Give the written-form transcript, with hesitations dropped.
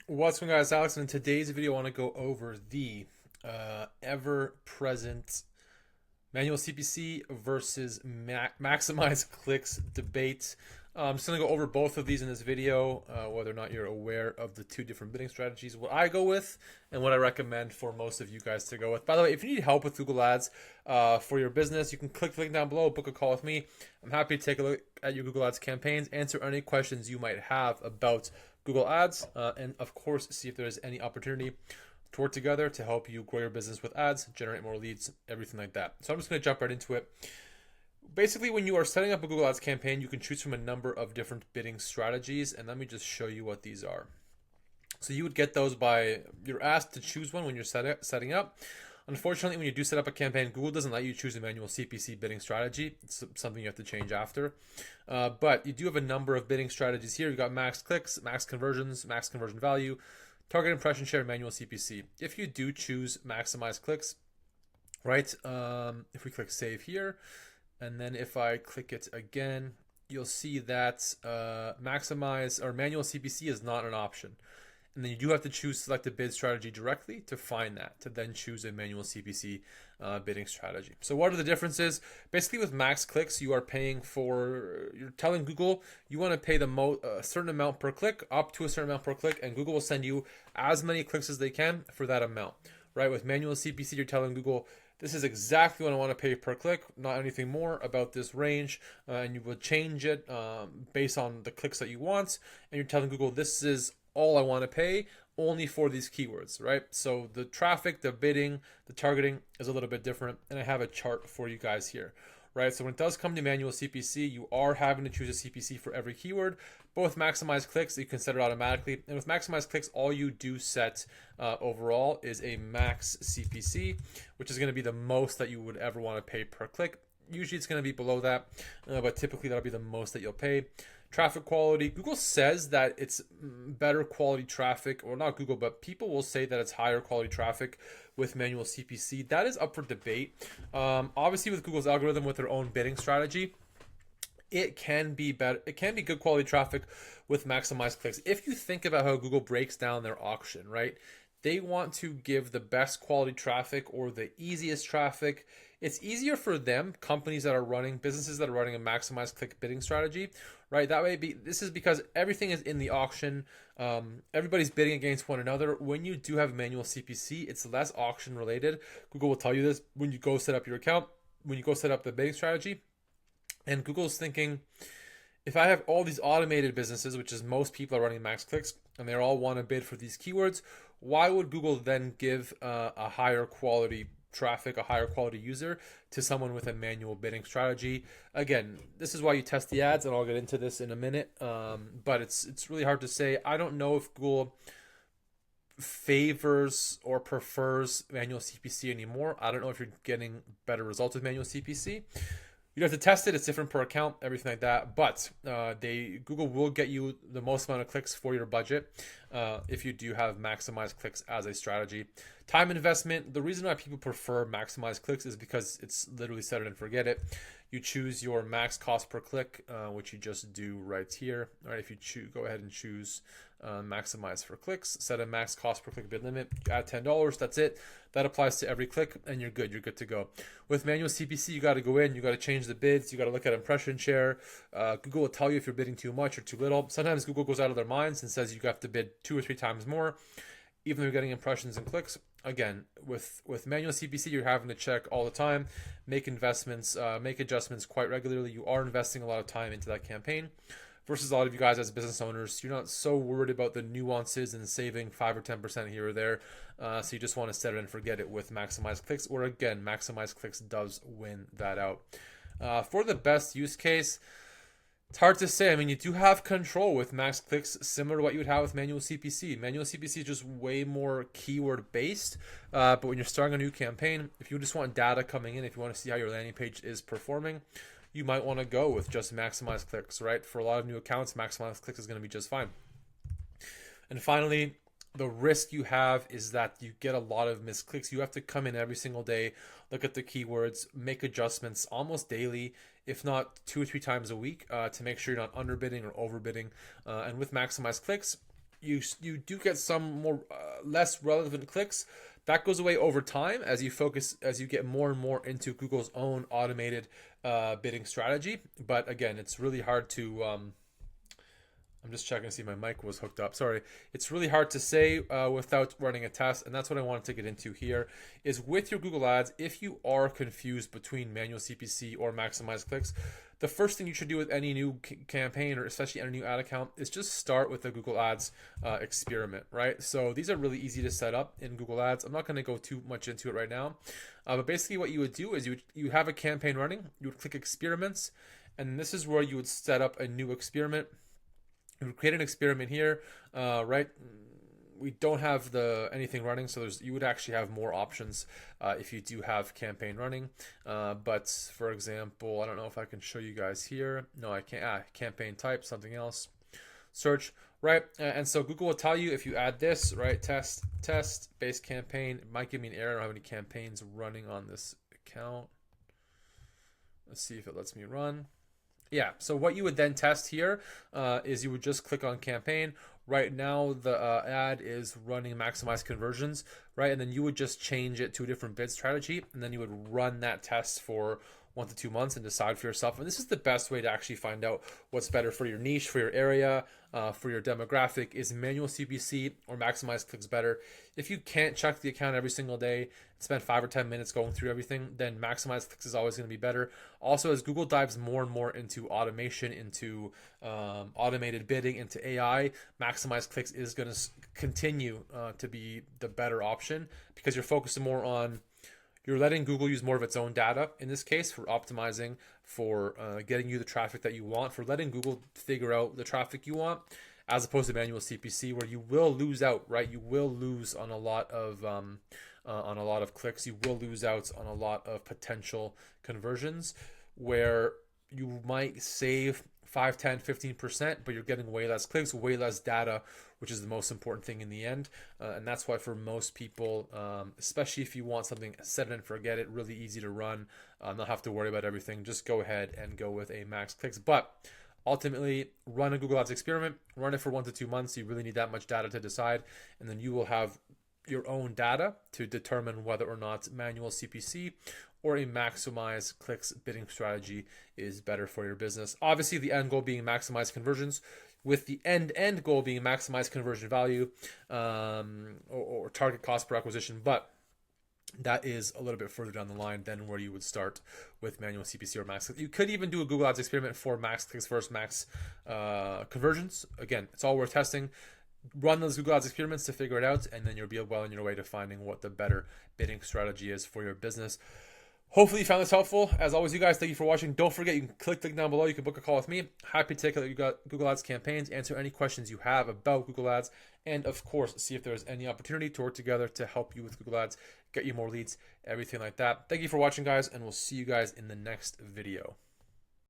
What's going on, guys? Alex, and in today's video, I want to go over the ever-present manual CPC versus maximize clicks debate. I'm just going to go over both of these in this video, whether or not you're aware of the two different bidding strategies, what I go with, and what I recommend for most of you guys to go with. By the way, if you need help with Google Ads for your business, you can click the link down below, book a call with me. I'm happy to take a look at your Google Ads campaigns, answer any questions you might have about Google Ads, and of course, see if there's any opportunity to work together to help you grow your business with ads, generate more leads, everything like that. So I'm just going to jump right into it. Basically, when you are setting up a Google Ads campaign, you can choose from a number of different bidding strategies, and let me just show you what these are. So you would get those by, you're asked to choose one when you're setting up. Unfortunately, when you do set up a campaign, Google doesn't let you choose a manual CPC bidding strategy. It's something you have to change after. But you do have a number of bidding strategies here. You've got max clicks, max conversions, max conversion value, target impression share, manual CPC. If you do choose maximize clicks, right, if we click save here, and then if I click it again, you'll see that maximize or manual CPC is not an option. And then you do have to choose select a bid strategy directly to find that, to then choose a manual CPC bidding strategy. So what are the differences? Basically with max clicks, you are paying for, you're telling Google you want to pay a certain amount per click, up to a certain amount per click, and Google will send you as many clicks as they can for that amount, right? With manual CPC, you're telling Google, this is exactly what I want to pay per click, not anything more about this range, and you will change it based on the clicks that you want, and you're telling Google, this is all I want to pay only for these keywords, right? So the traffic, the bidding, the targeting is a little bit different, and I have a chart for you guys here, right? So when it does come to manual CPC, you are having to choose a CPC for every keyword. But with maximize clicks, you can set it automatically. And with maximize clicks, all you do set overall is a max CPC, which is going to be the most that you would ever want to pay per click. Usually it's going to be below that, but typically that'll be the most that you'll pay. Traffic quality, Google says that it's better quality traffic, or not Google, but people will say that it's higher quality traffic with manual CPC. That is up for debate. Obviously with Google's algorithm, with their own bidding strategy, it can be better. It can be good quality traffic with maximized clicks. If you think about how Google breaks down their auction, right? They want to give the best quality traffic or the easiest traffic. It's easier for them, companies that are running, businesses that are running a maximized click bidding strategy, right? That way, this is because everything is in the auction. Everybody's bidding against one another. When you do have manual CPC, it's less auction related. Google will tell you this when you go set up your account, when you go set up the bidding strategy. And Google's thinking, if I have all these automated businesses, which is most people are running max clicks, and they all want to bid for these keywords, why would Google then give a higher quality traffic, a higher quality user to someone with a manual bidding strategy? Again, this is why you test the ads, and I'll get into this in a minute. But it's really hard to say. I don't know if Google favors or prefers manual CPC anymore. I don't know if you're getting better results with manual CPC. You have to test it. It's different per account, everything like that. But Google will get you the most amount of clicks for your budget if you do have maximized clicks as a strategy. Time investment. The reason why people prefer maximized clicks is because it's literally set it and forget it. You choose your max cost per click, which you just do right here. All right, if you go ahead and choose maximize for clicks, set a max cost per click bid limit, add $10. That's it. That applies to every click, and you're good. You're good to go. With manual CPC, you got to go in, you got to change the bids, you got to look at impression share. Google will tell you if you're bidding too much or too little. Sometimes Google goes out of their minds and says you have to bid 2 or 3 times more, even though you're getting impressions and clicks. Again, with manual CPC, you're having to check all the time, make investments, make adjustments quite regularly. You are investing a lot of time into that campaign. Versus a lot of you guys as business owners, you're not so worried about the nuances and saving 5 or 10% here or there. So you just want to set it and forget it with maximize clicks, or again, maximize clicks does win that out. For the best use case, it's hard to say. I mean, you do have control with max clicks, similar to what you would have with manual CPC. Manual CPC is just way more keyword based. But when you're starting a new campaign, if you just want data coming in, if you want to see how your landing page is performing, you might want to go with just maximize clicks, right? For a lot of new accounts, maximize clicks is going to be just fine. And finally, the risk you have is that you get a lot of missed clicks. You have to come in every single day, look at the keywords, make adjustments almost daily, if not 2 or 3 times a week, to make sure you're not underbidding or overbidding. And with maximize clicks, you do get some more less relevant clicks. That goes away over time as you get more and more into Google's own automated bidding strategy. But again, it's really hard to I'm just checking to see my mic was hooked up. Sorry. It's really hard to say without running a test, and that's what I wanted to get into here, is with your Google Ads, if you are confused between manual CPC or maximize clicks, the first thing you should do with any new campaign, or especially any new ad account, is just start with the Google Ads experiment, right? So these are really easy to set up in Google Ads. I'm not going to go too much into it right now, but basically what you would do is you have a campaign running, you would click experiments, and this is where you would set up a new experiment. You would create an experiment here, right? We don't have anything running, so you would actually have more options if you do have campaign running. But for example, I don't know if I can show you guys here. No, I can't. Campaign type, something else. Search, right? And so Google will tell you if you add this, right? Test base campaign. It might give me an error. I don't have any campaigns running on this account. Let's see if it lets me run. Yeah, so what you would then test here is you would just click on campaign. Right now, the ad is running maximize conversions, right? And then you would just change it to a different bid strategy, and then you would run that test for 1 to 2 months and decide for yourself. And this is the best way to actually find out what's better for your niche, for your area, for your demographic. Is manual CPC or maximize clicks better? If you can't check the account every single day, spend 5 or 10 minutes going through everything, then maximize clicks is always going to be better. Also, as Google dives more and more into automation, into automated bidding, into AI, maximize clicks is going to continue to be the better option, because you're focusing more on, you're letting Google use more of its own data in this case for optimizing, for getting you the traffic that you want, for letting Google figure out the traffic you want, as opposed to manual CPC, where you will lose out, right? You will lose on a lot of clicks. You will lose out on a lot of potential conversions, where you might save 5, 10, 15%, but you're getting way less clicks, way less data, which is the most important thing in the end. And that's why for most people, especially if you want something set it and forget it, really easy to run, not have to worry about everything, just go ahead and go with a max clicks. But ultimately, run a Google Ads experiment, run it for 1 to 2 months. You really need that much data to decide, and then you will have your own data to determine whether or not manual CPC or a maximize clicks bidding strategy is better for your business. Obviously, the end goal being maximize conversions, with the end goal being maximize conversion value or target cost per acquisition. But that is a little bit further down the line than where you would start with manual CPC or max. You could even do a Google Ads experiment for max clicks versus max conversions. Again, it's all worth testing. Run those Google Ads experiments to figure it out, and then you'll be well on your way to finding what the better bidding strategy is for your business. Hopefully you found this helpful. As always, you guys, thank you for watching. Don't forget, you can click the link down below. You can book a call with me. Happy to take a look at Google Ads campaigns, answer any questions you have about Google Ads, and of course, see if there's any opportunity to work together to help you with Google Ads, get you more leads, everything like that. Thank you for watching, guys, and we'll see you guys in the next video.